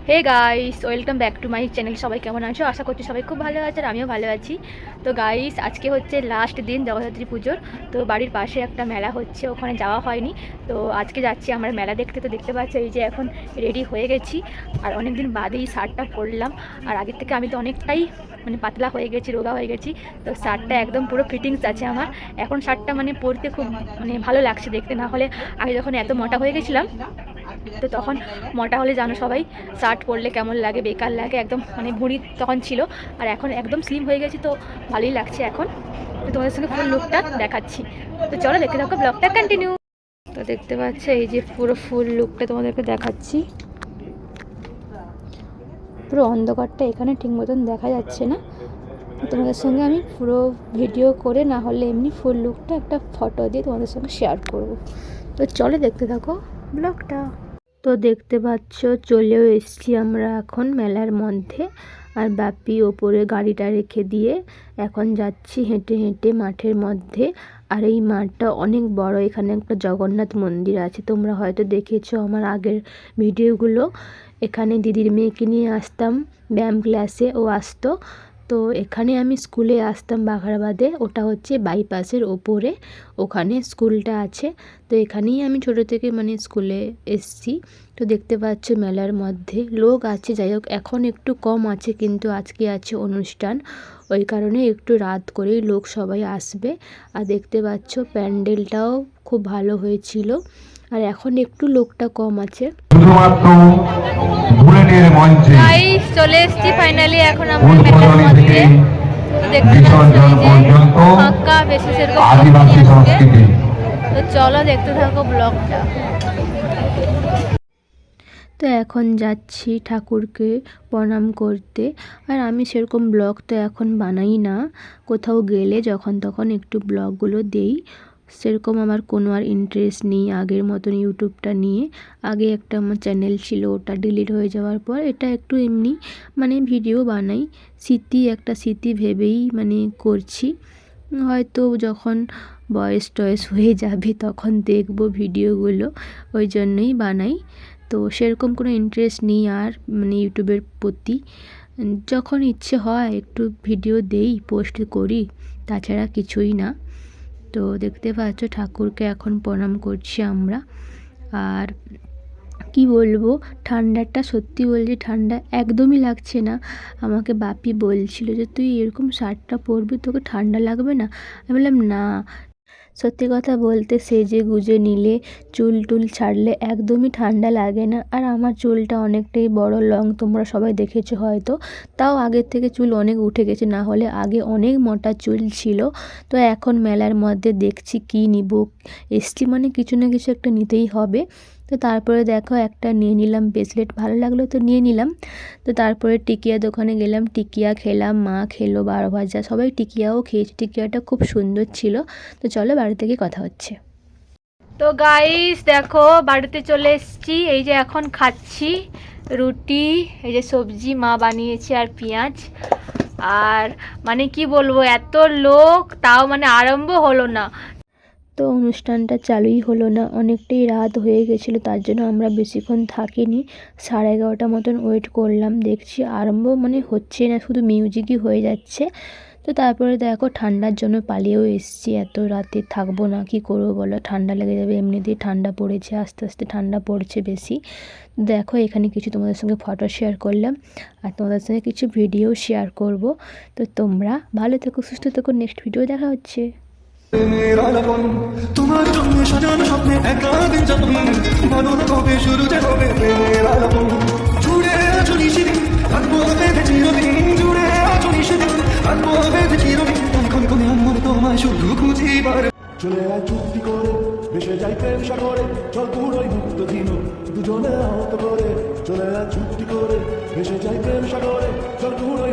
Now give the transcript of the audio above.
Hey guys, welcome back to my channel. সবাই কেমন আছো? আশা করছি সবাই খুব ভালো আছে আর আমিও ভালো আছি। তো গাইস, আজকে হচ্ছে লাস্ট দিন জগদ্ধাত্রী পুজোর। তো বাড়ির পাশে একটা মেলা হচ্ছে, ওখানে যাওয়া হয়নি। তো আজকে যাচ্ছি আমরা মেলা দেখতে। তো দেখতে পাচ্ছি এই যে এখন রেডি হয়ে গেছি, আর অনেক দিন বাদেই শার্টটা পরলাম। আর আগের থেকে আমি তো অনেকটাই মানে পাতলা হয়ে গেছি, রোগা হয়ে গেছি। তো শার্টটা একদম পুরো ফিটিংস আছে আমার এখন। শার্টটা মানে পরতে খুব মানে ভালো লাগছে দেখতে। না হলে আগে যখন এত মোটা হয়ে গেছিলাম, তো তখন মোটা হলে জানো সবাই শার্ট পরলে কেমন লাগে, বেকার লাগে একদম, মানে ভুঁড়ি তখন ছিল। আর এখন একদম স্লিম হয়ে গেছি, তো ভালোই লাগছে এখন। তো তোমাদের সঙ্গে ফুল লুকটা দেখাচ্ছি। তো চলো দেখতে থাকো, ব্লগটা কন্টিনিউ। তো দেখতে পাচ্ছ এই যে পুরো ফুল লুকটা তোমাদেরকে দেখাচ্ছি। পুরো অন্ধকারটা এখানে ঠিক মতন দেখা যাচ্ছে না। তোমাদের সঙ্গে আমি পুরো ভিডিও করে, না হলে এমনি ফুল লুকটা একটা ফটো দিয়ে তোমাদের সঙ্গে শেয়ার করব। তো চলো দেখতে থাকো ব্লগটা। তো দেখতে পাচ্ছ চলেও এসছি আমরা এখন মেলার মধ্যে। আর বাপি ওপরে গাড়িটা রেখে দিয়ে এখন যাচ্ছি হেঁটে হেঁটে মাঠের মধ্যে। আর এই মাঠটা অনেক বড়, এখানে একটা জগন্নাথ মন্দির আছে, তোমরা হয়তো দেখেছো আমার আগের ভিডিওগুলো। এখানে দিদির মেয়েকে নিয়ে আসতাম ব্যায়াম ক্লাসে, ও আসতো। তো এখানে আমি স্কুলে আসতাম বাঘারবাদে, ওটা হচ্ছে বাইপাসের ওপরে, ওখানে স্কুলটা আছে। তো এখানেই আমি ছোটো থেকে মানে স্কুলে এসছি। তো দেখতে পাচ্ছ মেলার মধ্যে লোক আছে, যাই হোক এখন একটু কম আছে, কিন্তু আজকে আছে অনুষ্ঠান, ওই কারণে একটু রাত করেই লোক সবাই আসবে। আর দেখতে পাচ্ছ প্যান্ডেলটাও খুব ভালো হয়েছিল, আর এখন একটু লোকটা কম আছে। গাইস, চলে এসেছি ফাইনালি এখন আমরা মেলার মধ্যে। দেখতে ফাঁকা, বেশি সেরকম। তো চলো দেখতে থাকো ব্লগটা। তো এখন যাচ্ছি ঠাকুরকে প্রণাম করতে। আর আমি সেরকম ব্লগ তো এখন বানাই না, কোথাও গেলে যখন তখন একটু ব্লগগুলো দেই। সেরকম আমার কোনো আর ইন্টারেস্ট নেই আগের মতন ইউটিউবটা নিয়ে। আগে একটা আমার চ্যানেল ছিল, ওটা ডিলিট হয়ে যাওয়ার পর এটা একটু এমনি মানে ভিডিও বানাই, একটা স্মৃতি ভেবেই মানে করছি। হয়তো যখন বয়স টয়স হয়ে যাবে তখন দেখব ভিডিওগুলো, ওই জন্যই বানাই। তো সেরকম কোনো ইন্টারেস্ট নেই আর মানে ইউটিউবের প্রতি। যখন ইচ্ছে হয় একটু ভিডিও দেই, পোস্ট করি, তাছাড়া কিছুই না। তো দেখতে পাচ্ছ ঠাকুরকে এখন প্রণাম করছি আমরা। আর কি বলবো, ঠান্ডাটা সত্যি বলছি ঠান্ডা একদমই লাগছে না। আমাকে বাপি বলছিল যে তুই এরকম শার্টটা পরবি, তোকে ঠান্ডা লাগবে না? আমি বললাম না, সত্যি কথা বলতে সেজে গুজে নিলে, চুল টুল ছাড়লে একদমই ঠান্ডা লাগে না। আর আমার চুলটা অনেকটাই বড় লং, তোমরা সবাই দেখেছো হয়তো। তাও আগের থেকে চুল অনেক উঠে গেছে, না হলে আগে অনেক মোটা চুল ছিল। তো এখন মেলার মধ্যে দেখছি কি নিব, এসছি মানে কিছু না কিছু একটা নিতেই হবে। তো তারপরে দেখো একটা নিয়ে নিলাম ব্রেসলেট, ভালো লাগলো তো নিয়ে নিলাম। তো তারপরে টিকিয়া দোকানে গেলাম, টিকিয়া খেলাম, মা খেলো 12 ভাজা, সবাই টিকিয়াও খেয়েছে, টিকিয়াটা খুব সুন্দর ছিল। তো চলো বাড়ি থেকে কথা হচ্ছে। তো গাইস দেখো বাড়িতে চলে এসেছি, এই যে এখন খাচ্ছি রুটি, এই যে সবজি মা বানিয়েছে আর পেঁয়াজ। আর মানে কি বলবো, এত লোক তাও মানে আরম্ভ হলো না। তো অনুষ্ঠানটা চালুই হলো না, অনেকটাই রাত হয়ে গেছিলো, তার জন্য আমরা বেশিক্ষণ থাকিনি। 11:30 মতন ওয়েট করলাম, দেখছি আরম্ভ মানে হচ্ছে না, শুধু মিউজিকই হয়ে যাচ্ছে। তো তারপরে দেখো ঠান্ডার জন্য পালিয়েও এসছি, এত রাতে থাকবো না, কি করবো বলো, ঠান্ডা লেগে যাবে, এমনিতেই ঠান্ডা পড়েছে, আস্তে আস্তে ঠান্ডা পড়ছে বেশি। দেখো এখানে কিছু তোমাদের সঙ্গে ফটো শেয়ার করলাম, আর তোমাদের সঙ্গে কিছু ভিডিও শেয়ার করব। তো তোমরা ভালো থেকো, সুস্থ থেকো, নেক্সট ভিডিও দেখা হচ্ছে। তোমার জন্য সাজানো স্বপ্নে একাদিন যাপন, ভালো না কবে শুরু যে হবে প্রেমের আলাপন। জুড়ে আছো নিশিদিন, থাকবো বেঁধে চিরদিন, জুড়ে আছো নিশিদিন, থাকবো বেঁধে চিরদিন, কোন কোন মনে তোমায় শুধু খুঁজিবার। চলে আয় চুক্তি করে, ভেসে যাই প্রেম সাগরে, চল পুরোই মুক্ত দিন দুজনে আহত করে। চলে আয় চুক্তি করে, ভেসে যাই প্রেম সাগরে, চল পুরোই